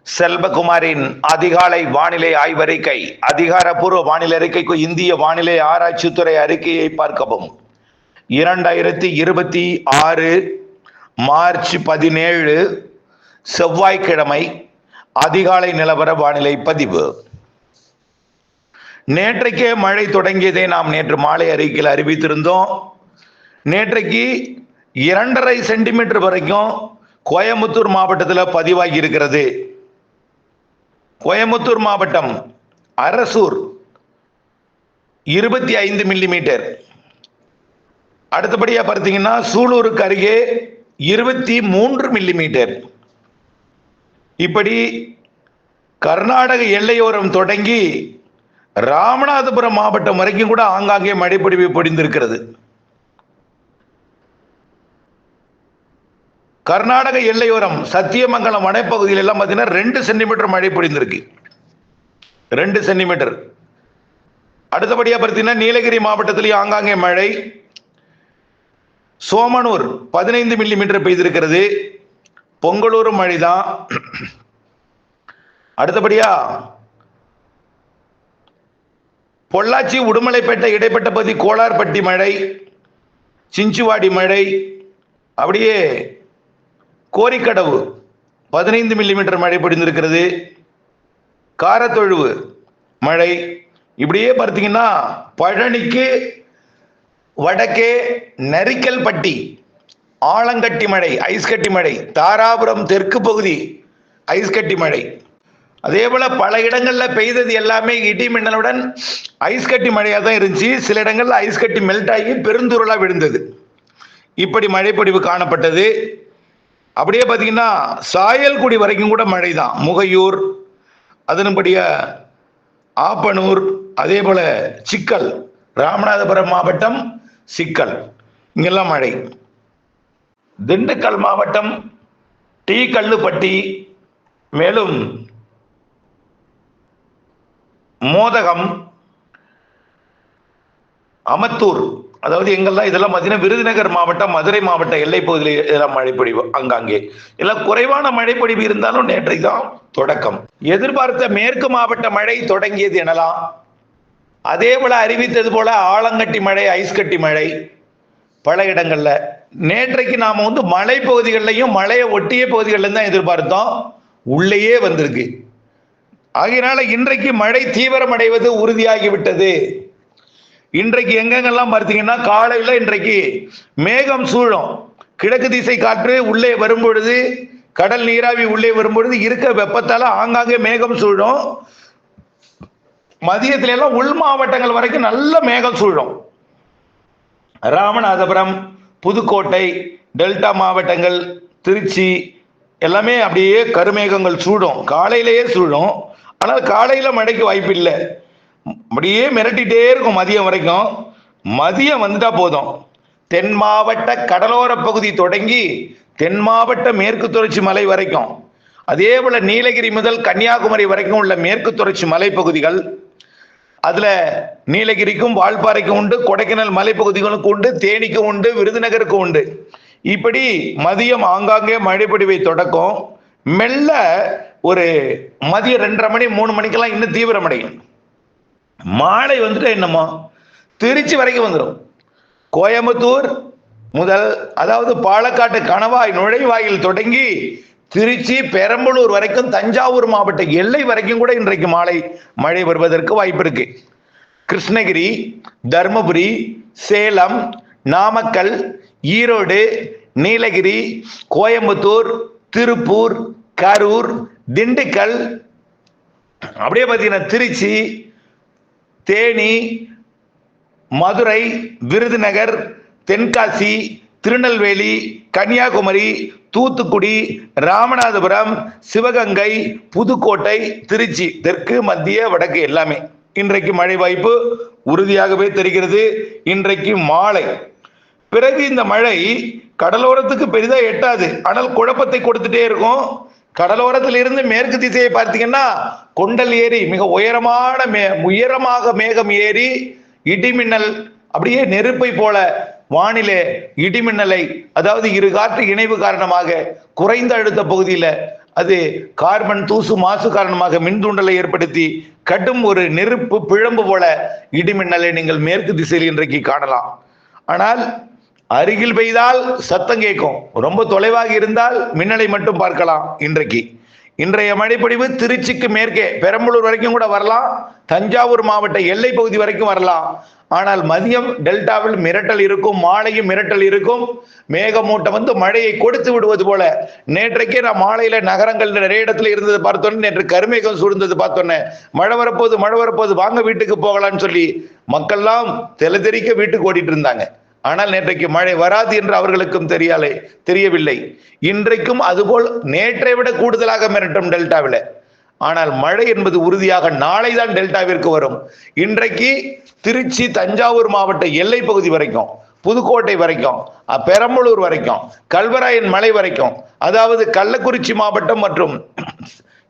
செல்வகுமாரின் அதிகாலை வானிலை ஆய்வறிக்கை. அதிகாரப்பூர்வ வானிலை அறிக்கைக்கு இந்திய வானிலை ஆராய்ச்சித்துறை அறிக்கையை பார்க்கவும். 2026 மார்ச் 17 செவ்வாய்க்கிழமை அதிகாலை நிலவர வானிலை பதிவு. நேற்றைக்கே மழை தொடங்கியதை நாம் நேற்று மாலை அறிக்கையில் அறிவித்திருந்தோம். நேற்றைக்கு 2.5 சென்டிமீட்டர் வரைக்கும் கோயம்புத்தூர் மாவட்டத்தில் பதிவாகி இருக்கிறது. கோயம்புத்தூர் மாவட்டம் அரசூர் 25 மில்லிமீட்டர். அடுத்தபடியா பார்த்தீங்கன்னா சூலூருக்கு அருகே 23 மில்லிமீட்டர். இப்படி கர்நாடக எல்லையோரம் தொடங்கி ராமநாதபுரம் மாவட்டம் வரைக்கும் கூட ஆங்காங்கே மழைப்பொழிவு பொழிந்திருக்கிறது. கர்நாடக எல்லையோரம் சத்தியமங்கலம் வனப்பகுதியில் எல்லாம் பார்த்தீங்கன்னா 2 சென்டிமீட்டர் மழை பொழிந்திருக்கு. 2 சென்டிமீட்டர். அடுத்தபடியாக பார்த்தீங்கன்னா நீலகிரி மாவட்டத்திலேயே ஆங்காங்கே மழை. சோமனூர் 15 மில்லிமீட்டர் பெய்திருக்கிறது. பொங்கலூரும் மழை தான். அடுத்தபடியா பொள்ளாச்சி உடுமலைப்பேட்டை இடைப்பட்ட பகுதி கோளார்பட்டி மழை, சிஞ்சுவாடி மழை, அப்படியே கோரிக்கடவு 15 மில்லிமீட்டர் மழை பொழிந்திருக்கிறது. காரத்தொழுவு மழை. இப்படியே பார்த்தீங்கன்னா பழனிக்கு வடக்கே நரிக்கல்பட்டி ஆலங்கட்டி மழை, ஐஸ்கட்டி மழை. தாராபுரம் தெற்கு பகுதி ஐஸ்கட்டி மழை. அதே போல பல இடங்களில் பெய்தது எல்லாமே இடி மின்னலுடன் ஐஸ்கட்டி மழையாக தான் இருந்துச்சு. சில இடங்களில் ஐஸ்கட்டி மெல்ட் ஆகி பெருந்துருளாக விழுந்தது. இப்படி மழைப்பொழிவு காணப்பட்டது. அப்படியே பார்த்தீங்கன்னா சாயல்குடி வரைக்கும் கூட மழை தான். முகையூர், அதன்படிய ஆப்பனூர், அதே போல சிக்கல், ராமநாதபுரம் மாவட்டம் சிக்கல், இங்கெல்லாம் மழை. திண்டுக்கல் மாவட்டம் டி கல்லுப்பட்டி, மேலும் மோதகம், அமத்தூர், அதாவது எங்கெல்லாம் இதெல்லாம் பார்த்தீங்கன்னா விருதுநகர் மாவட்டம், மதுரை மாவட்ட எல்லை பகுதியில் இதெல்லாம் மழைப்பொழிவு அங்காங்கே எல்லாம் குறைவான மழைப்பொழிவு இருந்தாலும் நேற்றைக்கு தான் தொடக்கம். எதிர்பார்த்த மேற்கு மாவட்ட மழை தொடங்கியது எனலாம். அதே போல அறிவித்தது போல ஆலங்கட்டி மழை, ஐஸ்கட்டி மழை பல இடங்கள்ல. நேற்றைக்கு நாம மலை பகுதிகளிலையும் மழையை ஒட்டிய பகுதிகளில் தான் எதிர்பார்த்தோம். உள்ளேயே வந்திருக்கு. ஆகையினால இன்றைக்கு மழை தீவிரமடைவது உறுதியாகிவிட்டது. இன்றைக்கு எங்கெங்கெல்லாம் பார்த்தீங்கன்னா காலையில் இன்றைக்கு மேகம் சூழும். கிழக்கு திசை காற்று உள்ளே வரும்பொழுது, கடல் நீராவி உள்ளே வரும்பொழுது இருக்க வெப்பத்தால ஆங்காங்கே மேகம் சூழும். மதியத்தில எல்லாம் உள் மாவட்டங்கள் வரைக்கும் நல்ல மேகம் சூழும். ராமநாதபுரம், புதுக்கோட்டை, டெல்டா மாவட்டங்கள், திருச்சி எல்லாமே அப்படியே கருமேகங்கள் சூழும். காலையிலேயே சூழும். ஆனால் காலையில மழைக்கு வாய்ப்பு இல்லை. அப்படியே மிரட்டிட்டே இருக்கும் மதியம் வரைக்கும். மதியம் வந்துட்டா போதும். தென் மாவட்ட கடலோர பகுதி தொடங்கி தென் மாவட்ட மேற்கு தொடர்ச்சி மலை வரைக்கும், அதே போல நீலகிரி முதல் கன்னியாகுமரி வரைக்கும் உள்ள மேற்கு தொடர்ச்சி மலைப்பகுதிகள், அதுல நீலகிரிக்கும் வால்பாறைக்கும் உண்டு, கொடைக்கானல் மலைப்பகுதிகளுக்கும் உண்டு, தேனிக்கும் உண்டு, விருதுநகருக்கும் உண்டு. இப்படி மதியம் ஆங்காங்கே மழைப்பொழிவை தொடக்கும். மெல்ல ஒரு மதியம் 2:30 மணி 3 மணிக்கெல்லாம் இன்னும் தீவிரமடையும். மாலை வந்துட்டு என்னமோ திருச்சி வரைக்கும் வந்துடும். கோயம்புத்தூர் முதல், அதாவது பாலக்காட்டு கணவாய் நுழைவாயில் தொடங்கி திருச்சி, பெரம்பலூர் வரைக்கும், தஞ்சாவூர் மாவட்ட எல்லை வரைக்கும் கூட இன்றைக்கு மாலை மழை வருவதற்கு வாய்ப்பு இருக்கு. கிருஷ்ணகிரி, தர்மபுரி, சேலம், நாமக்கல், ஈரோடு, நீலகிரி, கோயம்புத்தூர், திருப்பூர், கரூர், திண்டுக்கல், அப்படியே பார்த்தீங்கன்னா திருச்சி, தேனி, மதுரை, விருதுநகர், தென்காசி, திருநெல்வேலி, கன்னியாகுமரி, தூத்துக்குடி, ராமநாதபுரம், சிவகங்கை, புதுக்கோட்டை, திருச்சி, தெற்கு, மத்திய, வடக்கு எல்லாமே இன்றைக்கு மழை வாய்ப்பு உறுதியாகவே தெரிகிறது. இன்றைக்கு மாலை பிறகு இந்த மழை கடலோரத்துக்கு பெரிதா எட்டாது. ஆனால் குழப்பத்தை கொடுத்துட்டே இருக்கும். கடலோரத்தில் இருந்து மேற்கு திசையை பார்த்தீங்கன்னா கொண்டல் ஏரி மிக உயரமாக மேகம் ஏறி இடிமின்னல், அப்படியே நெருப்பை போல வானிலை இடிமின்னலை, அதாவது இரு காற்று இணைவு காரணமாக குறைந்த அழுத்த பகுதியில் அது கார்பன் தூசு மாசு காரணமாக மின்தூண்டலை ஏற்படுத்தி கடும் ஒரு நெருப்பு பிழம்பு போல இடிமின்னலை நீங்கள் மேற்கு திசையில் இன்றைக்கு காணலாம். ஆனால் அருகில் பெய்தால் சத்தம் கேட்கும், ரொம்ப தொலைவாக இருந்தால் மின்னலை மட்டும் பார்க்கலாம். இன்றைய மழைப்பொழிவு திருச்சிக்கு மேற்கே பெரம்பலூர் வரைக்கும் கூட வரலாம், தஞ்சாவூர் மாவட்ட எல்லை பகுதி வரைக்கும் வரலாம். ஆனால் மதியம் டெல்டாவில் மிரட்டல் இருக்கும், மாலையும் மிரட்டல் இருக்கும். மேகமூட்டம் வந்து மழையை கொடுத்து விடுவது போல. நேற்றைக்கே நான் மாலையில நகரங்கள் நிறைய இடத்துல இருந்தது பார்த்தோன்னே, நேற்று கருமேகம் சூழ்ந்தது பார்த்தோன்னே, மழை வரப்போகுது வாங்க வீட்டுக்கு போகலான்னு சொல்லி மக்கள்லாம் தெளிதெறிக்க வீட்டுக்கு ஓடிட்டு இருந்தாங்க. ஆனால் நேற்றைக்கு மழை வராது என்று அவர்களுக்கும் தெரியவில்லை. இன்றைக்கும் அதுபோல் நேற்றை விட கூடுதலாக மிரட்டும் டெல்டாவில். ஆனால் மழை என்பது உறுதியாக நாளை தான் டெல்டாவிற்கு வரும். இன்றைக்கு திருச்சி தஞ்சாவூர் மாவட்ட எல்லை பகுதி வரைக்கும், புதுக்கோட்டை வரைக்கும், பெரம்பலூர் வரைக்கும், கல்வராயன் மலை வரைக்கும், அதாவது கள்ளக்குறிச்சி மாவட்டம் மற்றும்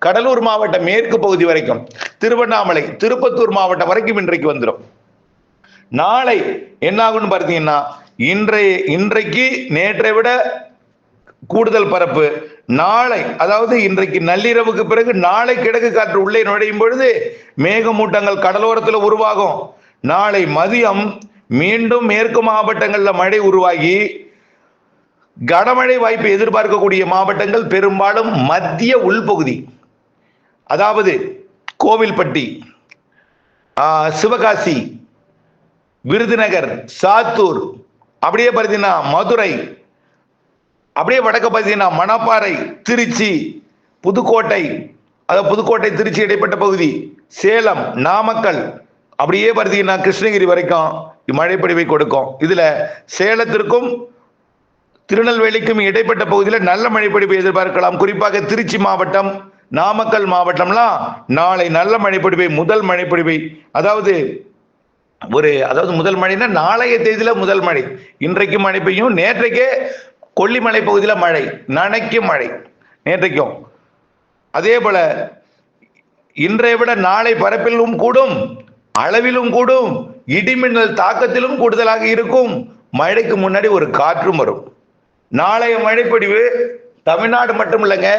கடலூர் மாவட்ட மேற்கு பகுதி வரைக்கும், திருவண்ணாமலை திருப்பத்தூர் மாவட்டம் வரைக்கும் இன்றைக்கு வந்துடும். நாளை என்ன ஆகும்னு பார்த்தீங்கன்னா, இன்றைக்கு நேற்றை விட கூடுதல் பரப்பு. நாளை அதாவது இன்றைக்கு நள்ளிரவுக்கு பிறகு நாளை கிழக்கு காற்று உள்ளே நுழையும் பொழுது மேகமூட்டங்கள் கடலோரத்தில் உருவாகும். நாளை மதியம் மீண்டும் மேற்கு மாவட்டங்களில் மழை உருவாகி கனமழை வாய்ப்பு எதிர்பார்க்கக்கூடிய மாவட்டங்கள் பெரும்பாலும் மத்திய உள்பகுதி, அதாவது கோவில்பட்டி, சிவகாசி, விருதுநகர், சாத்தூர், அப்படியே பார்த்தீங்கன்னா மதுரை, அப்படியே வடக்க பார்த்தீங்கன்னா மணப்பாறை, திருச்சி, புதுக்கோட்டை, அதாவது புதுக்கோட்டை திருச்சி இடைப்பட்ட பகுதி, சேலம், நாமக்கல், அப்படியே பார்த்தீங்கன்னா கிருஷ்ணகிரி வரைக்கும் மழைப்பொழிவை கொடுக்கும். இதுல சேலத்திற்கும் திருநெல்வேலிக்கும் இடைப்பட்ட பகுதியில் நல்ல மழைப்பொழிவை எதிர்பார்க்கலாம். குறிப்பாக திருச்சி மாவட்டம், நாமக்கல் மாவட்டம்லாம் நாளை நல்ல மழைப்பொழிவை, முதல் மழைப்பொழிவை, அதாவது முதல் மழைன்னா நாளைய தேதியில முதல் மழை. இன்றைக்கு மழை பெய்யும். நேற்றைக்கே கொல்லிமலை பகுதியில் மழை, நனைக்கும் மழை நேற்றைக்கும். அதே போல இன்றைய விட நாளை பரப்பிலும் கூடும், அளவிலும் கூடும், இடிமின்னல் தாக்கத்திலும் கூடுதலாக இருக்கும். மழைக்கு முன்னாடி ஒரு காற்றும் வரும். நாளைய மழைப்பொழிவு தமிழ்நாடு மட்டும் இல்லைங்க,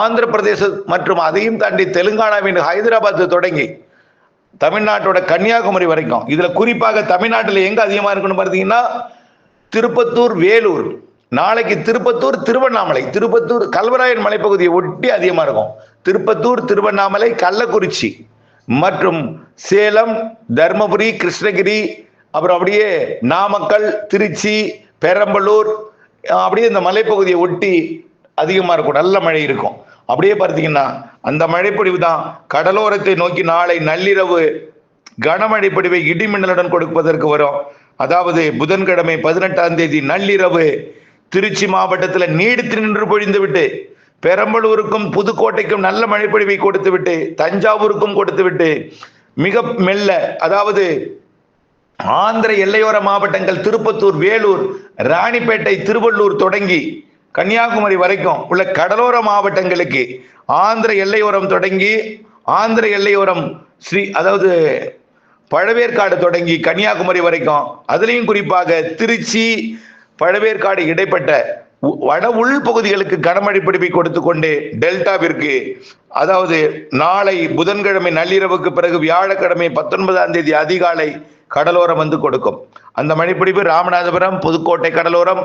ஆந்திர பிரதேசம் மற்றும் அதையும் தாண்டி தெலுங்கானாவின் ஹைதராபாத் தொடங்கி தமிழ்நாட்டோட கன்னியாகுமரி வரைக்கும். இதுல குறிப்பாக தமிழ்நாட்டில் எங்க அதிகமா இருக்குன்னு பார்த்தீங்கன்னா திருப்பத்தூர், வேலூர். நாளைக்கு திருப்பத்தூர், திருவண்ணாமலை, திருப்பத்தூர் கல்வராயன் மலைப்பகுதியை ஒட்டி அதிகமா இருக்கும். திருப்பத்தூர், திருவண்ணாமலை, கள்ளக்குறிச்சி மற்றும் சேலம், தர்மபுரி, கிருஷ்ணகிரி, அப்புறம் அப்படியே நாமக்கல், திருச்சி, பெரம்பலூர், அப்படியே இந்த மலைப்பகுதியை ஒட்டி அதிகமா இருக்கும், நல்ல மழை இருக்கும். அப்படியே பார்த்தீங்கன்னா அந்த மழைப்பொழிவு தான் கடலோரத்தை நோக்கி நாளை நள்ளிரவு கனமழை பொழிவை இடிமின்னலுடன் கொடுப்பதற்கு வரும். அதாவது புதன்கிழமை 18ஆம் தேதி நள்ளிரவு திருச்சி மாவட்டத்தில் நீடித்து நின்று பொழிந்து விட்டு, பெரம்பலூருக்கும் புதுக்கோட்டைக்கும் நல்ல மழைப்பொழிவை கொடுத்து விட்டு, தஞ்சாவூருக்கும் கொடுத்து விட்டு, மிக மெல்ல, அதாவது ஆந்திர எல்லையோர மாவட்டங்கள் திருப்பத்தூர், வேலூர், ராணிப்பேட்டை, திருவள்ளூர் தொடங்கி கன்னியாகுமரி வரைக்கும் உள்ள கடலோர மாவட்டங்களுக்கு, ஆந்திர எல்லையோரம் தொடங்கி ஆந்திர எல்லையோரம் அதாவது பழவேற்காடு தொடங்கி கன்னியாகுமரி வரைக்கும், அதுலேயும் குறிப்பாக திருச்சி, பழவேற்காடு இடைப்பட்ட வட உள் பகுதிகளுக்கு கனமழை பிடிப்பை கொடுத்து கொண்டு டெல்டாவிற்கு, அதாவது நாளை புதன்கிழமை நள்ளிரவுக்கு பிறகு வியாழக்கிழமை 19ஆம் தேதி அதிகாலை கடலோரம் வந்து கொடுக்கும். அந்த மழைப்பிடிப்பு ராமநாதபுரம், புதுக்கோட்டை கடலோரம்,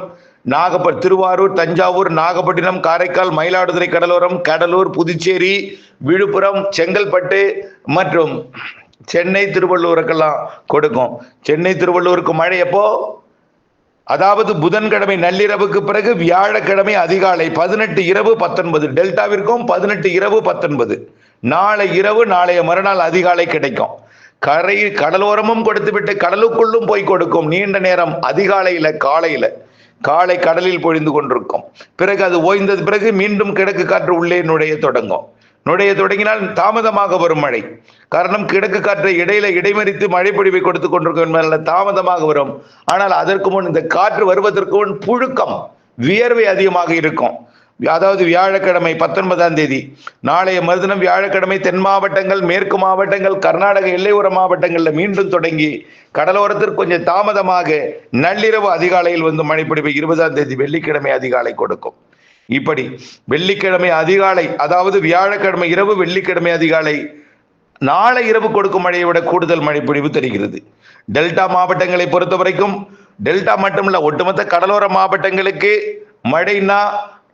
திருவாரூர், தஞ்சாவூர், நாகப்பட்டினம், காரைக்கால், மயிலாடுதுறை கடலோரம், கடலூர், புதுச்சேரி, விழுப்புரம், செங்கல்பட்டு மற்றும் சென்னை, திருவள்ளூருக்கெல்லாம் கொடுக்கும். சென்னை, திருவள்ளூருக்கு மழை எப்போ? அதாவது புதன்கிழமை நள்ளிரவுக்கு பிறகு வியாழக்கிழமை அதிகாலை 18 இரவு 19, டெல்டாவிற்கும் 18 இரவு 19, நாளை இரவு நாளைய மறுநாள் அதிகாலை கிடைக்கும். கடலோரமும் கொடுத்து விட்டு கடலுக்குள்ளும் போய் கொடுக்கும். நீண்ட நேரம் அதிகாலையில காலை கடலில் பொழிந்து கொண்டிருக்கும். பிறகு அது ஓய்ந்தது பிறகு மீண்டும் கிழக்கு காற்று உள்ளே நுழைய தொடங்கினால் தாமதமாக வரும் மழை. காரணம், கிழக்கு காற்றை இடைமறித்து மழை பொழிவை கொடுத்து கொண்டிருக்கும், தாமதமாக வரும். ஆனால் அதற்கு முன் இந்த காற்று வருவதற்கு முன் புழுக்கம், வியர்வை அதிகமாக இருக்கும். அதாவது வியாழக்கிழமை 19ஆம் தேதி, நாளைய மறுதினம் வியாழக்கிழமை தென் மாவட்டங்கள், மேற்கு மாவட்டங்கள், கர்நாடக எல்லையோர மாவட்டங்கள்ல மீண்டும் தொடங்கி கடலோரத்திற்கு கொஞ்சம் தாமதமாக நள்ளிரவு அதிகாலையில் வந்து மழைப்பொழிவை 20ஆம் தேதி வெள்ளிக்கிழமை அதிகாலை கொடுக்கும். இப்படி வெள்ளிக்கிழமை அதிகாலை, அதாவது வியாழக்கிழமை இரவு வெள்ளிக்கிழமை அதிகாலை, நாளை இரவு கொடுக்கும் மழையை விட கூடுதல் மழை பொழிவு தெரிகிறது. டெல்டா மாவட்டங்களை பொறுத்த வரைக்கும், டெல்டா மட்டுமல்ல ஒட்டுமொத்த கடலோர மாவட்டங்களுக்கு மழைனா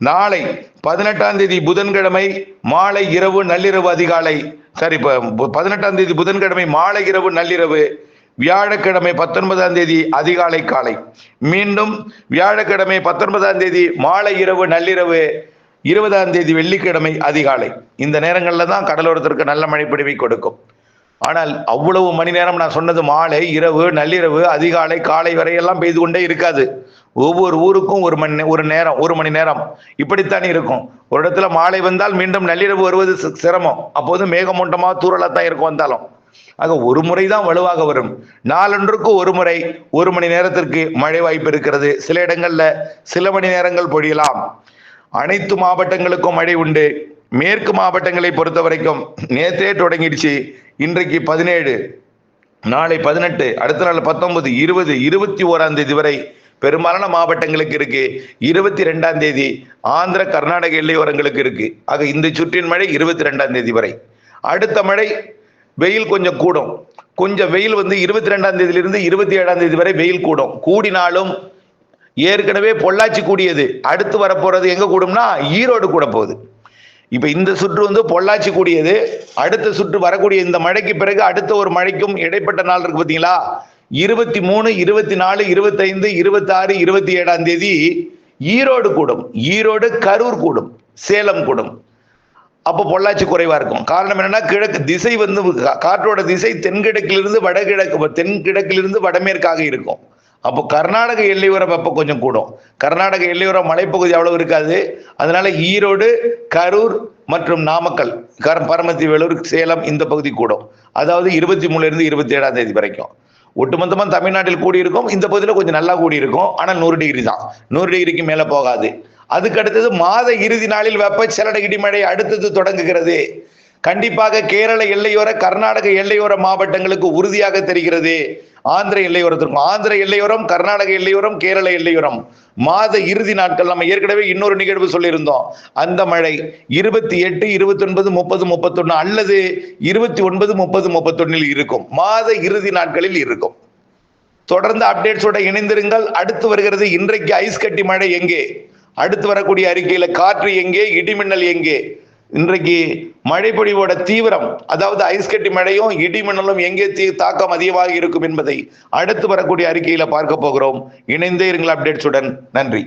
நாளை 18ஆம் தேதி புதன்கிழமை மாலை இரவு நள்ளிரவு அதிகாலை, 18ஆம் தேதி புதன்கிழமை மாலை இரவு நள்ளிரவு, வியாழக்கிழமை 19ஆம் தேதி அதிகாலை காலை, மீண்டும் வியாழக்கிழமை 19ஆம் தேதி மாலை இரவு நள்ளிரவு, 20ஆம் தேதி வெள்ளிக்கிழமை அதிகாலை. இந்த நேரங்களில் தான் கடலோரத்திற்கு நல்ல மழைப்பொழிவை கொடுக்கும். ஆனால் அவ்வளவு மணி நேரம் நான் சொன்னது மாலை இரவு நள்ளிரவு அதிகாலை காலை வரையெல்லாம் பெய்து கொண்டே இருக்காது. ஒவ்வொரு ஊருக்கும் ஒரு மணி நேரம் இப்படித்தான் இருக்கும். ஒரு இடத்துல மாலை வந்தால் மீண்டும் நள்ளிரவு வருவது சிரமம். அப்போது மேகமூட்டமா தூறலா தான் இருக்கும் வந்தாலும். ஆக ஒரு முறை தான் வலுவாக வரும். நாளொன்றுக்கு ஒரு முறை 1 மணி நேரத்திற்கு மழை வாய்ப்பு இருக்கிறது. சில இடங்கள்ல சில மணி நேரங்கள் பொழியலாம். அனைத்து மாவட்டங்களுக்கும் மழை உண்டு. மேற்கு மாவட்டங்களை பொறுத்த வரைக்கும் நேற்றே தொடங்கிடுச்சு. இன்றைக்கு 17, நாளை 18, அடுத்த நாள் 19, 20, 21ஆம் தேதி வரை பெரும்பாலான மாவட்டங்களுக்கு இருக்கு. 22ஆம் தேதி ஆந்திர கர்நாடக எல்லையோரங்களுக்கு இருக்கு. ஆக இந்த சுற்றின் மழை 22ஆம் தேதி வரை. அடுத்த மழை வெயில் கொஞ்சம் கூடும். கொஞ்சம் வெயில் 22ஆம் தேதியிலிருந்து 27ஆம் தேதி வரை வெயில் கூடும். கூடினாலும் ஏற்கனவே பொள்ளாச்சி கூடியது. அடுத்து வரப்போறது எங்க கூடும்னா ஈரோடு கூட போகுது. இப்ப இந்த சுற்று பொள்ளாச்சி கூடியது. அடுத்த சுற்று வரக்கூடிய இந்த மழைக்கு பிறகு அடுத்த ஒரு மழைக்கும் இடைப்பட்ட நாள் இருக்கு பாத்தீங்களா, 23, 24, 25, 26, 27ஆம் தேதி ஈரோடு கூடும். ஈரோடு, கரூர் கூடும், சேலம் கூடும். அப்போ பொள்ளாச்சி குறைவா இருக்கும். காரணம் என்னன்னா கிழக்கு திசை காற்றோட திசை தென்கிழக்கிலிருந்து வடகிழக்கு, தென்கிழக்கிலிருந்து வடமேற்காக இருக்கும். அப்போ கர்நாடக எல்லையோர வெப்பம் கொஞ்சம் கூடும். கர்நாடக எல்லையோர மலைப்பகுதி அவ்வளவு இருக்காது. அதனால ஈரோடு, கரூர் மற்றும் நாமக்கல், பரமத்தி, வேலூர், சேலம் இந்த பகுதி கூடும். அதாவது 23 இருந்து 27ஆம் தேதி வரைக்கும் ஒட்டுமொத்தமா தமிழ்நாட்டில் கூடியிருக்கும். இந்த பகுதியில் கொஞ்சம் நல்லா கூடியிருக்கும். ஆனால் 100 டிகிரி தான், 100 டிகிரிக்கு மேல போகாது. அதுக்கு அடுத்தது மாத இறுதி நாளில் வெப்பச்சலன இடிமழை அடுத்தது தொடங்குகிறது. கண்டிப்பாக கேரள எல்லையோர, கர்நாடக எல்லையோர மாவட்டங்களுக்கு உறுதியாக தெரிகிறது. ஆந்திர எல்லையோரத்திற்கும், ஆந்திர எல்லையோரம், கர்நாடக எல்லையோரம், கேரள எல்லையோரம் மாத இறுதி நாட்கள் நம்ம ஏற்கனவே இன்னொரு நிகழ்வு சொல்லியிருந்தோம். அந்த மழை 28, 29, 30, 31 அல்லது 29, 30, 31 இருக்கும். மாத இறுதி நாட்களில் இருக்கும். தொடர்ந்து அப்டேட்ஸோட இணைந்திருங்கள். அடுத்து வருகிறது இன்றைக்கு ஐஸ் கட்டி மழை எங்கே, அடுத்து வரக்கூடிய அறிக்கையில காற்று எங்கே, இடிமின்னல் எங்கே, இன்றைக்கு மழை பொழிவோட தீவிரம், அதாவது ஐஸ் கட்டி மழையும் இடிமின்னலும் எங்கே தாக்கம் அதிகமாக இருக்கும் என்பதை அடுத்து வரக்கூடிய அறிக்கையில பார்க்க போகிறோம். இணைந்தே இருங்கள் அப்டேட்ஸுடன். நன்றி.